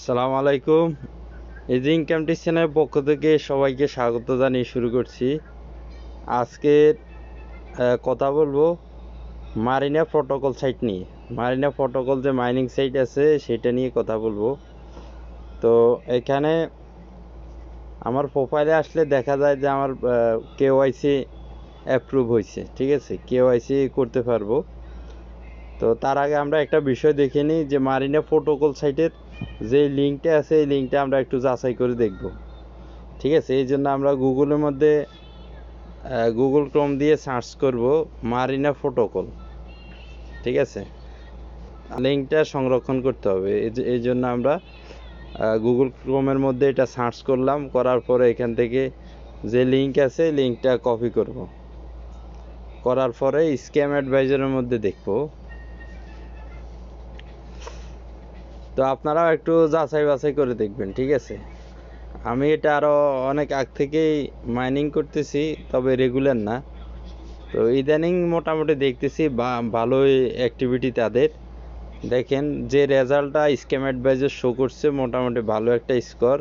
আসসালামু আলাইকুম। Easy income চ্যানেলের পক্ষ থেকে সবাইকে স্বাগত জানিয়ে শুরু করছি। আজকের কথা বলবো মারিনা প্রোটোকল সাইট নিয়ে। মারিনা প্রোটোকল যে মাইনিং সাইট আছে সেটা নিয়ে কথা বলবো। তো এখানে আমার প্রোফাইলে আসলে দেখা যায় যে আমার কেওয়াইসি অ্যাপ্রুভ হয়েছে, ঠিক আছে, কেওয়াইসি করতে পারবো। তো তার আগে আমরা একটা বিষয় দেখে নিই যে মারিনা প্রোটোকল সাইটের যে লিঙ্কটা আছে এই লিঙ্কটা আমরা একটু যাচাই করে দেখব, ঠিক আছে। এই জন্য আমরা গুগলের মধ্যে গুগল ক্রোম দিয়ে সার্চ করব মারিনা প্রোটোকল, ঠিক আছে। লিঙ্কটা সংরক্ষণ করতে হবে, এই জন্য আমরা গুগল ক্রোমের মধ্যে এটা সার্চ করলাম, করার পরে এখান থেকে যে লিঙ্ক আছে লিঙ্কটা কপি করব, করার পরে স্ক্যাম অ্যাডভাইজারের মধ্যে দেখব। তো আপনারাও একটু যাচাই বাছাই করে দেখবেন, ঠিক আছে। আমি এটা আরও অনেক আগ থেকেই মাইনিং করতেছি, তবে রেগুলার না। তো ইদানিং মোটামুটি দেখতেছি ভালোই অ্যাক্টিভিটি তাদের। দেখেন যে রেজাল্টটা স্ক্যাম অ্যাডভাইজার শো করছে, মোটামুটি ভালো একটা স্কোর।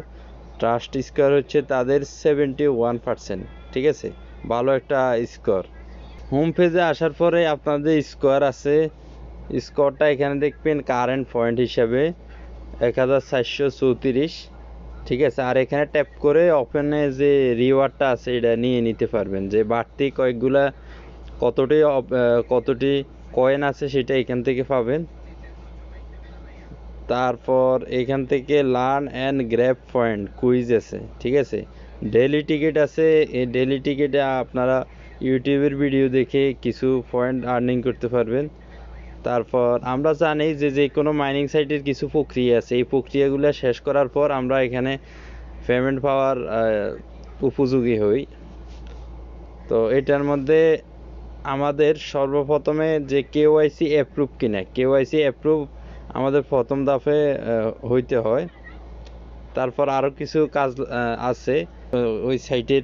ট্রাস্ট স্কোর হচ্ছে তাদের 71%, ঠিক আছে, ভালো একটা স্কোর। হোম পেজে আসার পরে আপনাদের স্কোর আছে, স্কোরটা এখানে দেখবেন কারেন্ট পয়েন্ট হিসাবে 1434, ঠিক আছে। আর এখানে ট্যাপ করে ওপেনে যে রিওয়ার্ডটা আছে এটা নিয়ে নিতে পারবেন, যে বাড়তি কয়েকগুলা কতটি কয়েন আছে সেটা এখান থেকে পাবেন। তারপর এখান থেকে learn and grab point quiz আছে, ঠিক আছে। ডেইলি টিকিট আছে, এই ডেইলি টিকিটে আপনারা ইউটিউবের ভিডিও দেখে কিছু পয়েন্ট আর্নিং করতে পারবেন। তারপর আমরা জানি যে যে কোনো মাইনিং সাইটের কিছু প্রক্রিয়া আছে, এই প্রক্রিয়াগুলো শেষ করার পর আমরা এখানে পেমেন্ট পাওয়ার উপযোগী হই। তো এটার মধ্যে আমাদের সর্বপ্রথমে যে কেওয়াইসি অ্যাপ্রুভ কিনা, কেওয়াইসি অ্যাপ্রুভ আমাদের প্রথম ধাপে হইতে হয়। তারপর আরও কিছু কাজ আছে, ওই সাইটের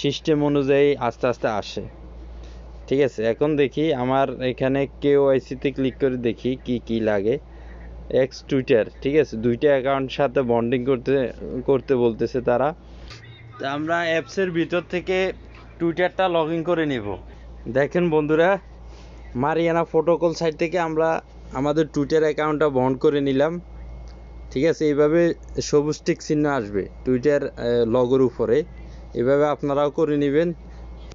সিস্টেম অনুযায়ী আস্তে আস্তে আসে, ঠিক আছে। এখন দেখি আমার এখানে কেওয়াইসিতে ক্লিক করে দেখি কি কি লাগে। এক্স টুইটার, ঠিক আছে, দুইটা অ্যাকাউন্ট সাথে বন্ডিং করতে বলতেছে তারা। তা আমরা অ্যাপসের ভিতর থেকে টুইটারটা লগ ইন করে নিব। দেখেন বন্ধুরা, মারিয়ানা প্রোটোকল সাইট থেকে আমরা আমাদের টুইটার অ্যাকাউন্টটা বন্ড করে নিলাম, ঠিক আছে। এইভাবে সবুজ টিক চিহ্ন আসবে টুইটার লগোর উপরে, এভাবে আপনারাও করে নেবেন।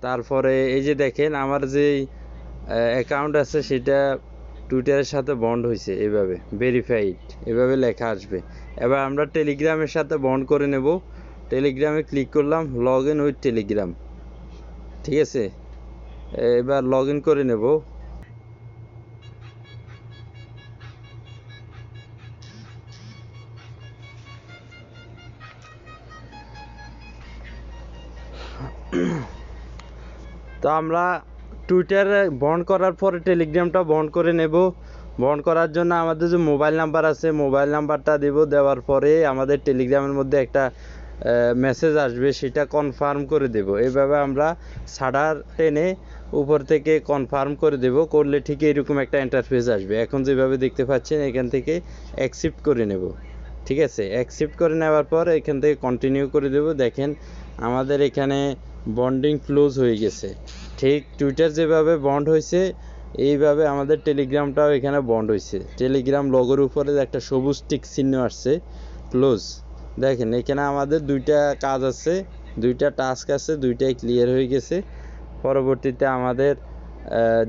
তারপরে এই যে দেখেন আমার যে অ্যাকাউন্ট আছে সেটা টুইটারের সাথে বন্ড হয়েছে, এভাবে ভেরিফাইড এভাবে লেখা আসবে। এবার আমরা টেলিগ্রামের সাথে বন্ড করে নেব। টেলিগ্রামে ক্লিক করলাম, লগ ইন উইথ টেলিগ্রাম, ঠিক আছে। এবার লগ ইন করে নেব। তো আমরা টুইটার বন্ড করার পরে টেলিগ্রামটা বন্ড করে নেব। বন্ড করার জন্য আমাদের যে মোবাইল নাম্বার আছে মোবাইল নাম্বারটা দেব, দেওয়ার পরে আমাদের টেলিগ্রামের মধ্যে একটা মেসেজ আসবে, সেটা কনফার্ম করে দেব। এইভাবে আমরা সাডার টেনে উপর থেকে কনফার্ম করে দেব, করলে ঠিক এরকম একটা ইন্টারফেস আসবে। এখন যেভাবে দেখতে পাচ্ছেন এখান থেকে অ্যাকসেপ্ট করে নেব, ঠিক আছে। অ্যাকসেপ্ট করে নেওয়ার পর এখান থেকে কন্টিনিউ করে দেব। দেখেন আমাদের এখানে বন্ডিং ক্লোজ হয়ে গেছে, ঠিক টুইটার যেভাবে বন্ড হয়েছে এইভাবে আমাদের টেলিগ্রামটাও এখানে বন্ড হয়েছে। টেলিগ্রাম লগোর উপরে একটা সবুজ টিক চিহ্ন আসছে, ক্লোজ। দেখেন এখানে আমাদের দুইটা কাজ আছে, দুইটা টাস্ক আছে, দুইটাই ক্লিয়ার হয়ে গেছে। পরবর্তীতে আমাদের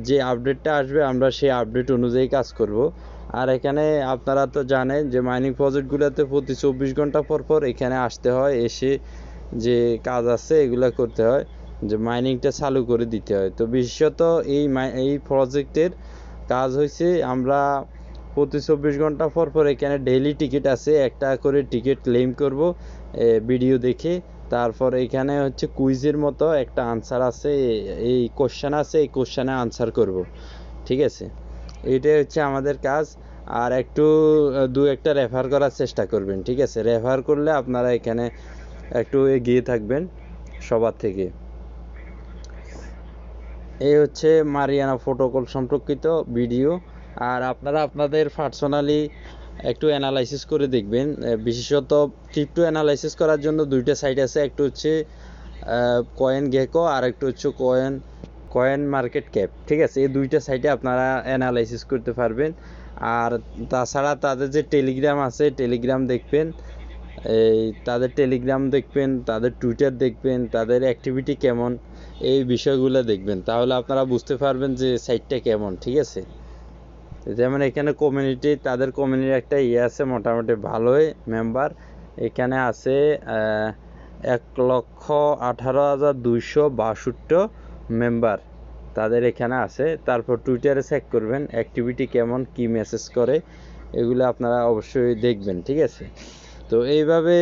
যে আপডেটটা আসবে আমরা সেই আপডেট অনুযায়ী কাজ করব। আর এখানে আপনারা তো জানেন যে মাইনিং প্রজেক্টগুলোতে প্রতি 24 ঘন্টা পর পর এখানে আসতে হয়, এসে যে কাজ আছে এগুলো করতে হয়, যে মাইনিংটা চালু করে দিতে হয়। তো বিশেষত এই প্রজেক্টের কাজ হয়েছে আমরা প্রতি 24 ঘন্টা পর পর এখানে ডেইলি টিকিট আছে, একটা করে টিকিট ক্লেম করব ভিডিও দেখে। তারপর এখানে হচ্ছে কুইজের মতো একটা আনসার আছে, এই কোশ্চেন আছে, এই কোশ্চেনে আনসার করব, ঠিক আছে। এটাই হচ্ছে আমাদের কাজ। আর একটু দু একটা রেফার করার চেষ্টা করবেন, ঠিক আছে। রেফার করলে আপনারা এখানে একটু এগিয়ে থাকবেন সবার থেকে। এই হচ্ছে মারিয়ানা প্রোটোকল সম্পর্কিত ভিডিও। আর আপনারা আপনাদের পার্সোনালি একটু অ্যানালাইসিস করে দেখবেন। বিশেষত ক্রিপ্টো অ্যানালাইসিস করার জন্য দুইটা সাইট আছে, একটা হচ্ছে কয়েন গেকো আর একটা হচ্ছে কয়েন মার্কেট ক্যাপ। ঠিক আছে, এই দুইটা সাইটে আপনারা অ্যানালাইসিস করতে পারবেন। আর তাছাড়া তাদের যে টেলিগ্রাম আছে, টেলিগ্রাম দেখবেন, এই তাদের টেলিগ্রাম দেখবেন, তাদের টুইটার দেখবেন, তাদের অ্যাক্টিভিটি কেমন, এই বিষয়গুলো দেখবেন। তাহলে আপনারা বুঝতে পারবেন যে সাইটটা কেমন। ঠিক আছে, যেমন এখানে কমিউনিটি, তাদের কমিউনিটির একটা আছে, মোটামুটি ভালোই মেম্বার এখানে আছে 1,18,262 মেম্বার তাদের এখানে আছে। তারপর টুইটারে চেক করবেন অ্যাক্টিভিটি কেমন, কি মেসেজ করে, এগুলো আপনারা অবশ্যই দেখবেন। ঠিক আছে, তো এইভাবে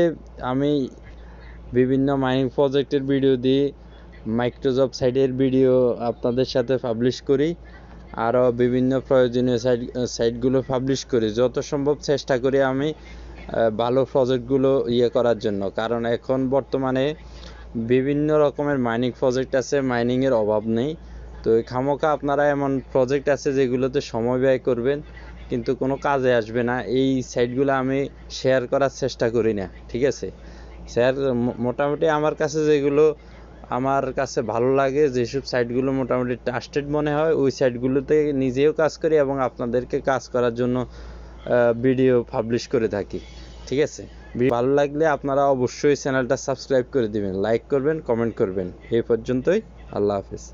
আমি বিভিন্ন মাইনিং প্রজেক্টের ভিডিও দিই, মাইক্রোজব সাইটের ভিডিও আপনাদের সাথে পাবলিশ করি, আরও বিভিন্ন প্রয়োজনীয় সাইটগুলো পাবলিশ করি। যত সম্ভব চেষ্টা করি আমি ভালো প্রজেক্টগুলো করার জন্য, কারণ এখন বর্তমানে বিভিন্ন রকমের মাইনিং প্রজেক্ট আছে, মাইনিংয়ের অভাব নেই। তো খামোকা আপনারা এমন প্রজেক্ট আছে যেগুলোতে সময় ব্যয় করবেন কিন্তু কোনো কাজে আসবে না, এই সাইটগুলো আমি শেয়ার করার চেষ্টা করি না। ঠিক আছে, শেয়ার মোটামুটি আমার কাছে ভালো লাগে, যেসব সাইটগুলো মোটামুটি ট্রাস্টেড মনে হয়, ওই সাইটগুলোতে নিজেও কাজ করি এবং আপনাদেরকে কাজ করার জন্য ভিডিও পাবলিশ করে থাকি। ঠিক আছে, ভালো লাগলে আপনারা অবশ্যই চ্যানেলটা সাবস্ক্রাইব করে দিবেন, লাইক করবেন, কমেন্ট করবেন। এই পর্যন্তই, আল্লাহ হাফেজ।